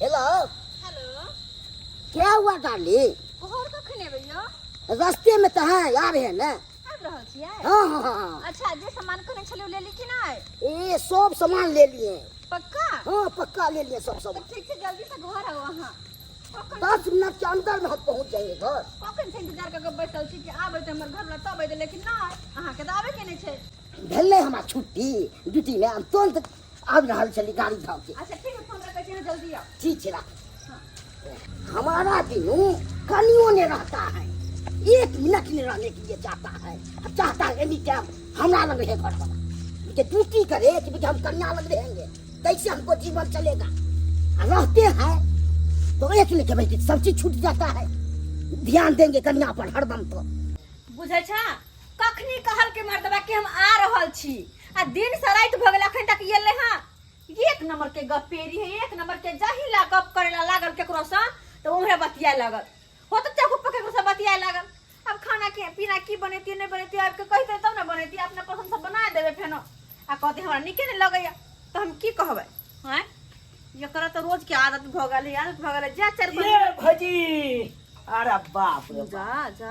Hello. Hello. क्या हुआ darling? घर कखन एबै यौ? रास्ते में तो है, आ रहे हैं ना। आबि रहल छियै? हाँ। अच्छा, जे सामान कहने छलियै ओ लेली कि नहि? ये सब सामान ले लिए। पक्का? हाँ पक्का ले लिए सब तो सामान। ठीक है, जल्दी से घर आओ अहाँ। 10 मिनट के अंदर में हम पहुंच जाएंगे घर। कखन से इंतजार करके बैठल छी कि आबै तऽ हमर घर में तब अयतै, लेकिन नहि, अहाँके तऽ आबै के नहि छै। भेलै हमरा छुट्टी ड्यूटी में, हम तुरंत आबि रहल छली गाड़ी धऽ के। अच्छा ठीक है, फोन रखै छी, जल्दी आओ। ठीक है। हमारा दिनू कनियों ने रहता है, 1 मिनट नहीं रहने के लिए चाहता है। चाहता है एनी टाइम हमरा लग रहे घर वाला, मुझे ड्यूटी करे कि हम कन्या लग रहेंगे, कैसे हमको जीवन चलेगा। रहते हैं तो एक लेके बैठे, सब चीज छूट जाता है। ध्यान देंगे कन्या पर हरदम। तो बुझै छ कखनी कहल के मर्दबा कि हम आ रहल छी, आ दिन से राति भ गेल अखन तक एले हां। एक नंबर के गपेरी है, एक नंबर के जहिला गप करेला लागल केकरो सँ तो उहे बतिया लागल, हो तो चाकू पकड़ के बतिया लागल। अब खाना के पीना की बनेती नहीं बनेती आब के कहते तब ना बनेती, अपना पसंद से बना देबे फेनो। आ कहते हमरा निके नहीं लगैया तो हम की कहबै? हैं एकरा तो रोज के आदत भ गेल है, आदत भ गेल है। जा चार ये भजी, अरे बाप रे जा जा।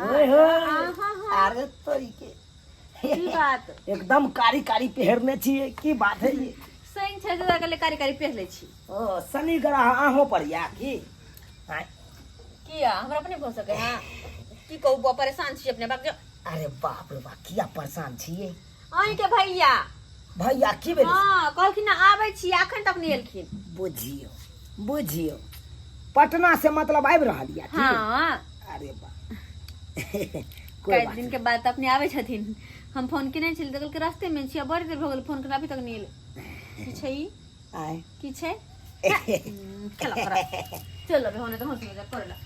अरे तरीके की बात? एकदम कारी कारी पहरने छिए, की बात है ये? सही छै जरा के कारी कारी पहन ले छी। ओ शनि ग्रह आहो पर या की? हां किया हमरा अपने भऽ सके? हां की कहू, परेशान छी अपने बाप। अरे बाप रे बाप, किया परेशान छिए? अहीं के भैया की भेल? हां कहलखिन आबै छी, अखन तक नहीं एलखिन। बुझियो पटना से मतलब आबि रहल या? हां अरे बाप कई दिन के बाद अपने आबै छथिन। हम फोन केने छली त कहलकै रास्ते में छी, बड़ी देर भ गेल फोन करना, अभी तक नहीं एले। की छै ई? आय की छै? चलो करा, चलो रे होने तो हंसी मजाक करेला।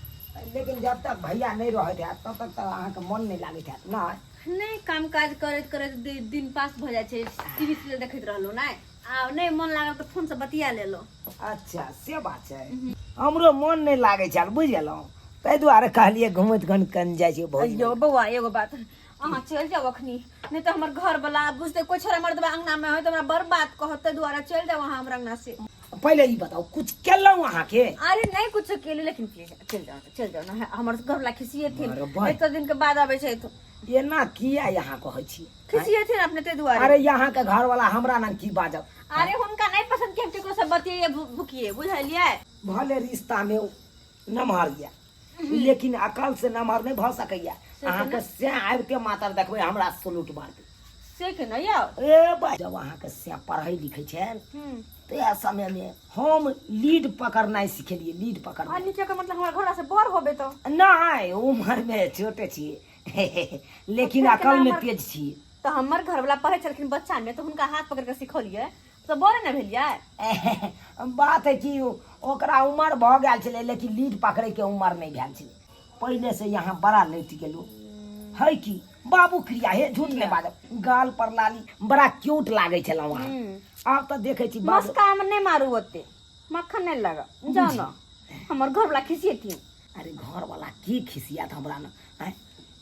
लेकिन जब तक भैया नहीं रहत है तब तक तो अहाँ के मन नहीं लागत है ना? नहीं, काम काज करत करत दिन पास भ जाय छै, टीवी सीरियल देखैत रहलो ना, आ नहीं मन लागल तो फोन से बतिया लेलो। अच्छा से बात है। हमरो मन नहीं लागे छै, बुझलौ, तै दुआरे कहलिए घुमैत कन जाय छै। अयो बौआ एगो बात, अहाँ चल जाओ अखनी, नहीं तो हमर घर वाला बुझते कोई छोरा मर्दबा अंगना में है तो हमरा बर्बाद कहत, तै दुआरे चल जाओ वहां हमरा अंगना से। पहले ई बताओ कुछ केलौ वहां के? अरे नहीं कुछ केले, लेकिन प्लीज चल जाओ ना, हमर घर वाला खिसिए थिन, इतना दिन के बाद आबै छै तो एना किया यहाँ कहै छी? खिसिए थिन अपने तै दुआरे। अरे यहाँ के घर वाला हमरा ना की बाजब? अरे हुनका नहीं पसंद के हम केकरो से बतिये भुकिए, बुझलिए? भले रिश्ता में नमहर गया, लेकिन अकल से नमहर नहीं भ सकैया। अहाँ के से आबि के मातर देखबै हमरा सलूट मार दे से के नहीं आओ। ए भाई जब अहाँ के से पढ़ै लिखै छै तो या समय में हम लीड पकड़नाइ सिखेलिए। लीड पकड़ना नीचे का मतलब हमरा घोड़ा से बड़ होबे तो नहीं, उम्र में छोटे छिए लेकिन अकल में तेज छिए। तो हमर घर वाला पढ़े छलखिन बच्चा में, तो हुनका हाथ पकड़ के सिखलिए तो बड़े न भेलिए। बात है कि ओकरा उम्र भ गेल छले, लेकिन लीड पकड़े के उम्र नहीं भेल छले। पहले से यहाँ बड़ा लैट गेलो है कि बाबू क्रिया है, झूठ नहीं बाजब। गाल पर लाली बड़ा क्यूट लागे छला वहाँ। अब तो देखे छी मस्का में नहीं मारू, ओते मक्खन नहीं लगा जानो। हमर घर वाला खिसिए थी। अरे घर वाला की खिसियात हमरा न?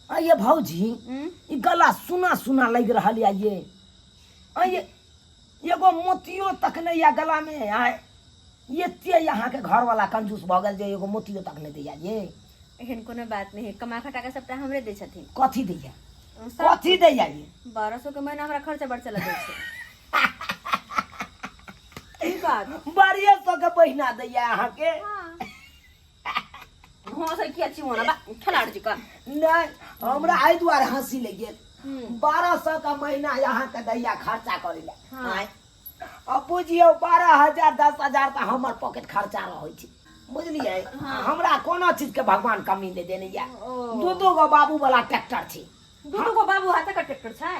ये भौजी ई गला सुना सुना लग रहा है ये एगो मोतियो तक नहीं या गला में। आए ये ते यहाँ के घर वाला कंजूस भ गेल जे एगो मोतियो तक नहीं दैया। ये एहन कोनो बात नहीं है, कमा खटा के सबटा हमरे दे छथिन। कथी दैया? कथी दैया? ये 1200 के महीना हमरा खर्चा बढ़ चला दै छै। की बात? 1200 के महीना दैया अहाँ के? हां से की अच्छी होना बा खलाड़ जी का नहीं, हमरा आई दुआरे हंसी लग गेल। 1200 का महीना यहाँ के दैया खर्चा करेला। हां अब बुझियो 12,000 10,000 का हमर पॉकेट खर्चा रहै छै, बुझलिए? हमरा कोनो चीज के भगवान कमी नहीं देने या। दू गो बाबू वाला ट्रैक्टर छै। दू गो बाबू हाथ का ट्रैक्टर छै?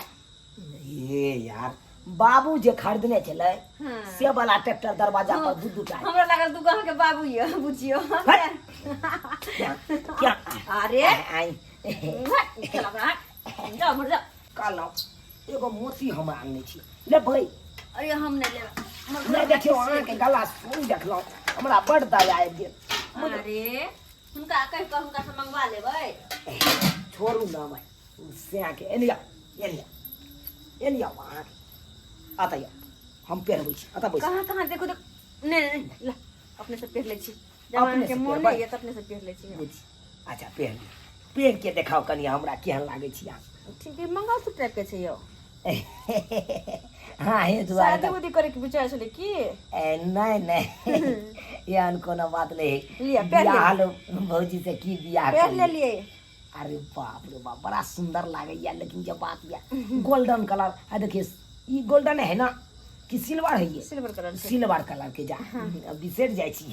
ये यार बाबू जे खरीदने छले से वाला ट्रैक्टर दरवाजा पर दू टा। हमरा लागल दू गो के बाबू ये बुझियो। क्या? अरे आई चला बा जा मर जा। कालो एगो मोती हम आनने छी, ले भाई। अरे हम नहीं लेबा। नहीं देखियो अहाँ के गला सुन देखलो, हमरा बड़ दया आबि गेल। अरे हुनका कह के हुनका से मंगवा लेबै। छोड़ू ना भाई से आके एलिया अहाँ आता या हम पहरबै छी। आता बैस कहां देखो देख नहीं ला अपने से पहन ले छी जब अपने के से मोन पहनबै? नहीं है त अपने से पहन ले छी बुझी अच्छा पहन के देखाओ कनी हमरा केहन लागे छी अहाँ ठीक है मंगलसूत्र टाइप के छै यो हाँ हे दुआरे शादी उदी करे के विचार छले की नहीं एहन कोनो बात नहीं लिया, पहन लिया। बियाह लो भौजी से की बियाह पहन ले करी? लिए अरे बाप रे बाप बड़ा सुंदर लागैया लेकिन जब बात या गोल्डन कलर आ देखिए ई गोल्डन है ना कि सिल्वर है ये सिल्वर कलर से सिल्वर कलर के जा अब बिसर जाइ छी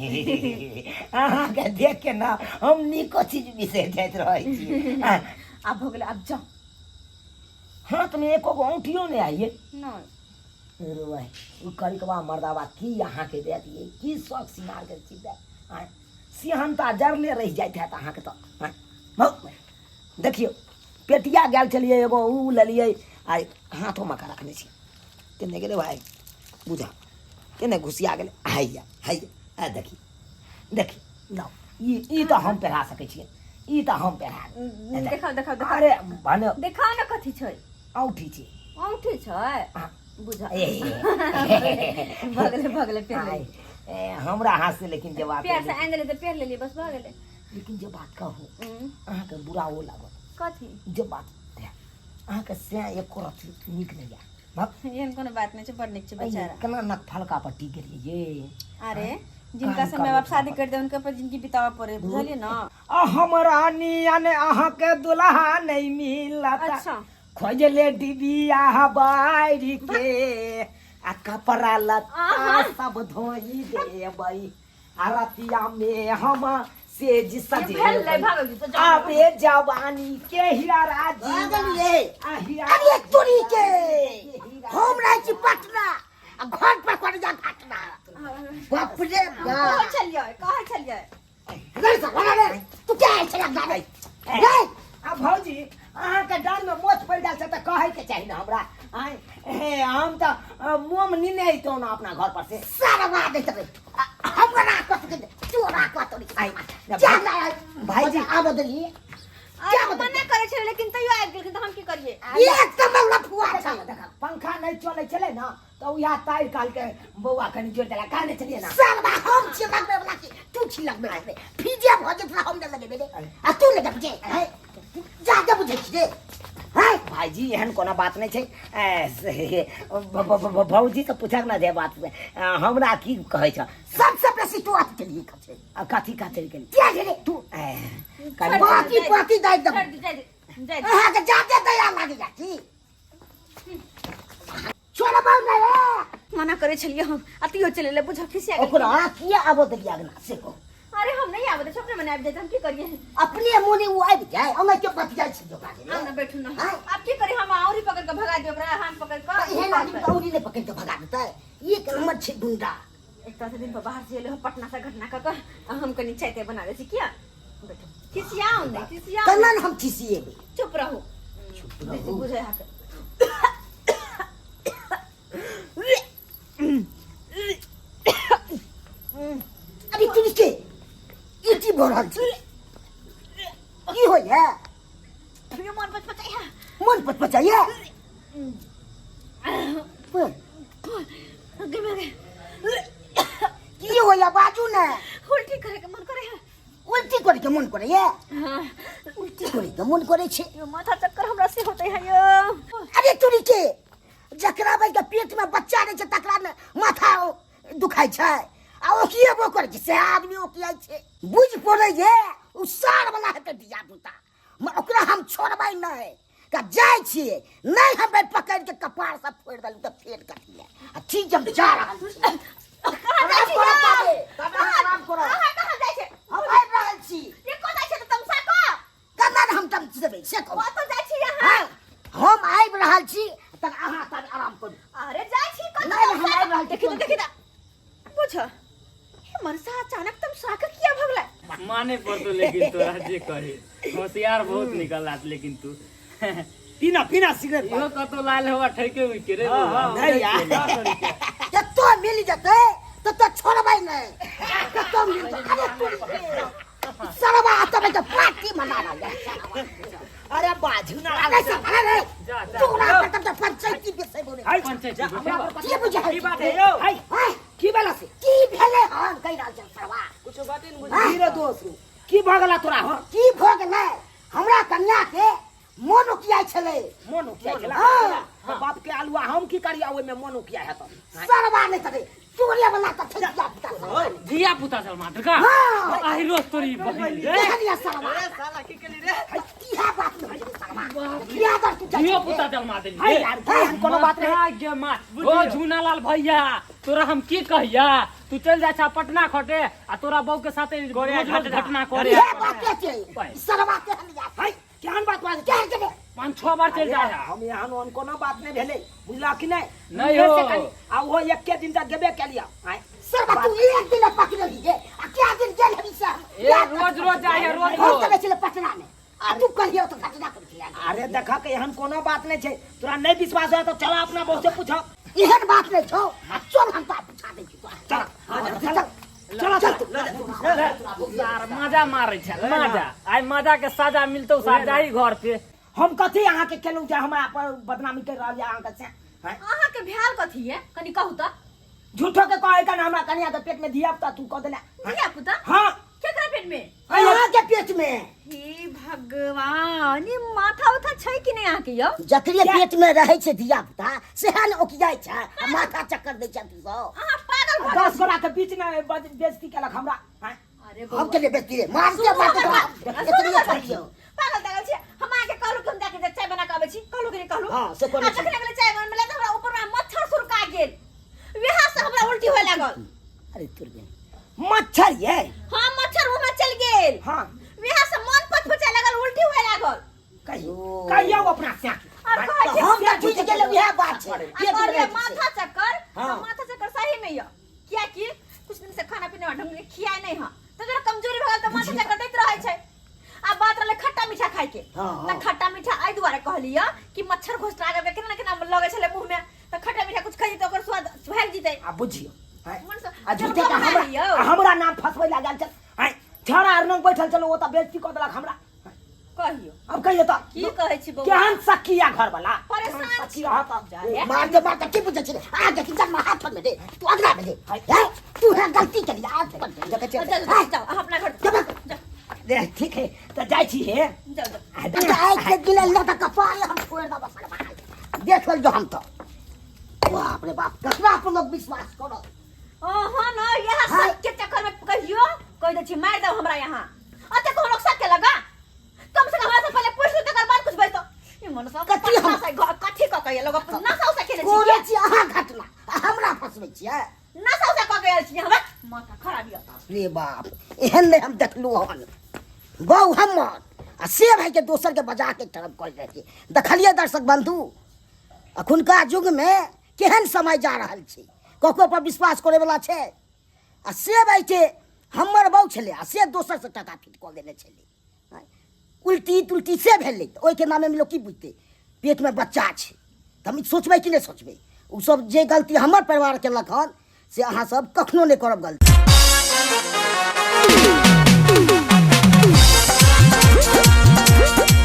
अहाँ के देख के ना हम निको चीज बिसर जाइत रहै छी अब हो गेले अब जाओ हाथ में एको गो औंठियो नहीं आइए नहीं रे भाई उ करिकवा मर्दावा की यहाँ के देत ये की शौक सिंगार के चीज दे सिहनता जरले रह जाइत है अहाँ के तो बहुत देखियो पेटिया गेल चलिए एगो उ लेलिए आ हाथों में का रखने छी केने गेले भाई बुझा केने घुसिया गेले हाय आ देखी लो ई तो हम पहरा सकै छियै ई तो हम पहरा देखाओ अरे भने देखाओ न कथी छै औठी छी औंठी छै हाँ। बुझा ए भगले पहन ले ए, हमरा हाथ से लेकिन जब आप प्यार से एंगल तो पहन ले बस भगले लेकिन जब बात कहूँ अहाँ के बुरा वो लागत कथी जब बात अहाँ के से एको रति नीक नहीं या एहन कोनो बात नहीं छै बड़ नीक छै बेचारा केना नक फलका पर टिक गेलिए ये अरे जिनका से माँ बाप शादी कर दे उनके पर जिंदगी बितावा पड़े बुझलिए ना हमरा नियन अहाँ के दुल्हा नहीं मिलता अच्छा खोजले डिबिया बारी के आ कपड़ा लत्ता सब धोई देबै आ रतिया में हम सेज सजे आबे जवानी के हीरा राजी भागलिए अरे तोरी के हम रह छी पटना आ घर पर कर जा घटना बाप रे कहाँ चलिए रे सवाल रे तू क्या है चला गाड़ी रे आ भौजी अहाँ के डर में मोच पड़ जाए से तो कहे के चाहिए ना हमरा हम तो मोम निने तो ना अपना घर पर से सारा बात दे तबे हम रात को के तू रात को तोरी आई चल भाईजी आ बदलिए क्या मना करे छे लेकिन तैयो आबि गेल तो हम की करिए एक तो लफुआ देखा देखा पंखा नहीं चले चले ना तो यहाँ तार काल के बउआ कनी जोड़ देला काहे नहीं चलिए ना साला हम छी लगबे वाला की तू छी लगबे वाला फिजे भ जे हम न लगे बे आ तू न बुझे है जा जा बुझे छी रे है भाईजी एहन कोनो बात नहीं छै भौजी से पूछक ना जे बात से हमरा की कहे छ सबसे बेसी तू आत के लिए कछे कथी खातिर के क्या रे तू पाती दाई दम जाय हां के जाके दया लागे जाती छोरा बाऊ ना रे मना करे छलिए हम अतियो चले ले बुझा खिसिया गेल ओकरा किया आबो तक आगना से को अरे हम नहीं आबे छपने मने आबि जाते हम की करिए अपने मुने वो आबि जाए हम के बच जाए छी जो काजे हम ना बैठू ना अब की करी हम औरी पकड़ के भगा दियो ओकरा हम पकड़ के ये लागी औरी ने पकड़ के भगा देता है ये नंबर छे गुंडा एक तरह से दिन पर बाहर से ले पटना से घटना का हम कनी चाहते बना दे छी क्या बैठो खिसियाओ नहीं खिसियाओ कनन हम खिसिए चुप रहो बुझे हाथ अरे तू के इटी भरल छी की होया फिर मन पचपचाया मन पचपचाया आगे में की होया बाजू ना उल्टी करे के मन करे है उल्टी करे के मन करे ये हां उल्टी करे के मन करे छे यो माथा चक्कर हमरा से होते है यो अरे तू के जकरा भाई के पेट में बच्चा रहे छै तकरा ने माथा दुखाई छै आ ओ किए बो करे छै से आदमी ओ किए छै बुझ पड़े जे उ सार वाला है दिया दूता ओकरा हम छोड़बै नहीं का जाय छिए नहीं हम पकड़ के कपार सब फोड़ दलु त फेट काटिए आ ठीक जब जा रहल छी कहां जाय छी आराम करो कहां जाय छै हम आबि रहल छी ये को जाय छै त तमसा को कना हम तम देबै से कहू वो तो जाय छी यहां हम आबि रहल छी तक अहाँ तक आराम करू अरे जाय छी को नहीं हम आबि रहल देखि देखि पूछ मनसा अचानक तुम साका किया भगला माने पड़तो लेकिन तोरा जे कहे होशियार बहुत निकल आत लेकिन तू पीना सिगरेट इहो कतो लाल हवा ठेके हुई के रे नहीं यार जब तो मिल जते तो छोड़बै नहीं तो तुम मिल जते सरवा तब तो पार्टी मना रहा है अरे बाजू ना अरे सब अरे जा तू ना पंचायती पे से बोले पंचायत ये बुझे बात है यो हाय की बेला से की भेले हन कहि रहल छै सरवा कुछ बाते न हाँ? धीरे दोस्त की भ गेला तोरा हो की भ गेलै हमरा कन्या के मोन उकियाइ छलै मन उकिया गेला हाँ। तो बाप के आलुआ हम की करिया ओइ में मन उकिया है तो सरवा नहीं करे चोरे वाला त छै दिया पुता सब जिया पुता चल मात्र का हाँ। आई रोज तोरी बहिन रे देखलिया सरवा साला की केली रे किया बात नहीं सरवा किया कर तू जियो पुता चल मात्र है यार की कोनो बात नहीं गे माँ ओ झूनालाल भैया तोरा हम की कहिया तू चल जा छा पटना खटे आ तोरा बहू के साथे रोज घटना करे ये बात के छै सरवा के हलिया है केहन बात बात क्या के 5-6 बार चल जा हम यहाँ न कोनो बात नहीं भेले बुझला कि नहीं नहीं हो। आ वो एक के दिन तक गेबे के लिया आय सरवा तू एक दिन पकड़ लीजिए आ क्या दिन जेल हमी से ए रोज जाए रोज हम चले चले पटना में आ तू कहियो तो घटना कर दिया अरे देखा के यहाँ कोनो बात नहीं छै तोरा नहीं विश्वास है तो चला अपना बहू से पूछो एहन बात नहीं छौ चल हम तो पूछा दे छी चल चल चल यार मजा मारे छ मजा आई मजा के सजा मिलतौ साजाई घर पे हम कथी अहाँ के केलू जे हमरा पर बदनामी कर रहल अहाँ के से हैं? अहाँ के भ्याल कथी है कनी कहू त झूठो के कहे का हमरा कन्या के पेट में धिया पुता तू कह देला धिया पुता हां केकरा पेट में यहाँ के पेट में हे भगवान ई माथा उठा छै कि नहीं अहाँ के यो जकरे पेट में रहे छै धिया पुता सेहन ओकियाइ छै आ माथा चक्कर दै छै तू सब अहाँ पागल भ 10 गोरा के बीच में बेइज्जती केलक हमरा हैं? अरे हम के लिए बेटी रे मार के इतनी छोड़ियो पागल दागल छी हम आके कहलु कि हम जाके जे चाय बना के आबै छी कहलु कि नहीं कहलु हाँ, से कहलु आ जखन गेलै चाय बनबे त हमरा ऊपर में मच्छर सुरका गेल वहाँ से हमरा उल्टी होय लागल अरे तुर मच्छर ये हां मच्छर मुंह में चल गेल हां वहाँ से मन पचपचा लागल उल्टी होय लागल कहियो अपना से और कहै छै हम तो बुझ गेले वह बात छै पेट में और रहे माथा चक्कर हाँ। माथा चक्कर सही में यो क्या कि कुछ दिन से खाना पीना ढंग से खियाए नहीं हां तो जरा कमजोरी भ गेल त माथा चक्कर दैत रहै छै आ बात रहले खट्टा मीठा खाए के हाँ, त हाँ। खट्टा मीठा आई दुआरे कहलिया कि मच्छर घोसटा आगे केना केना लगे छले मुंह में त खट्टा मीठा कुछ खाई त ओकर स्वाद भाग जीते आ बुझियो हैं? मन से आ झूठे जब का हम आइयो। हमरा नाम फसबै लागल चल हैं छोरा आर नंग बैठल चलो ओ त बेइज्जती क देलक हमरा कहियो अब कहियो त की कहै छी बौआ केहन सखिया घर वाला परेशान सखी रहत जाए मार के की बुझे छै आगे की जन्म हाथ में दे तू अगला में दे हैं तू है गलती कर लिया आज कर दे जगह जाओ चल जाओ आप अपना घर जाओ दे ठीक है त जाय छी हे जाओ आज के दिन अल्लाह का कपाल हम छोड़ दो बस देख लो हम तो बाप रे बाप कतना पर लोग विश्वास करो ओहो न यह सब के चक्कर में कहियो कह दे छी मार दो हमरा यहां अते को लोग सके लगा कम से कम हमरा से पहले पूछ लो तकर बाद कुछ बैठो ई मन सब कथी हम- कथी क कहिए लोग नसाउ से खेले कोरे छी छी अहाँ घटना हमरा फसबै छियै नसाउ से क गए छी हमरा माथा खराब यो रे बाप एहन नहीं हम देखलू हन बहु हमर आ से भाई के दोसर के बजा के तरफ कर रहे थे देखलिए दर्शक बंधु अखुनका युग में केहन समय जा रहल छै ककरो पर विश्वास करे वाला छै आ से भाई के हमर बहु छले आ से दोसर से टका फिट कऽ देने छले उल्टी तुल्टी से भेलै ओहि के नामे में लोग की बुझते पेट में बच्चा छै त हम सोचबै कि नहीं सोचबै उ सब जे गलती हमर परिवार केलक हन से अहाँ सब कखनो नहीं करब गलती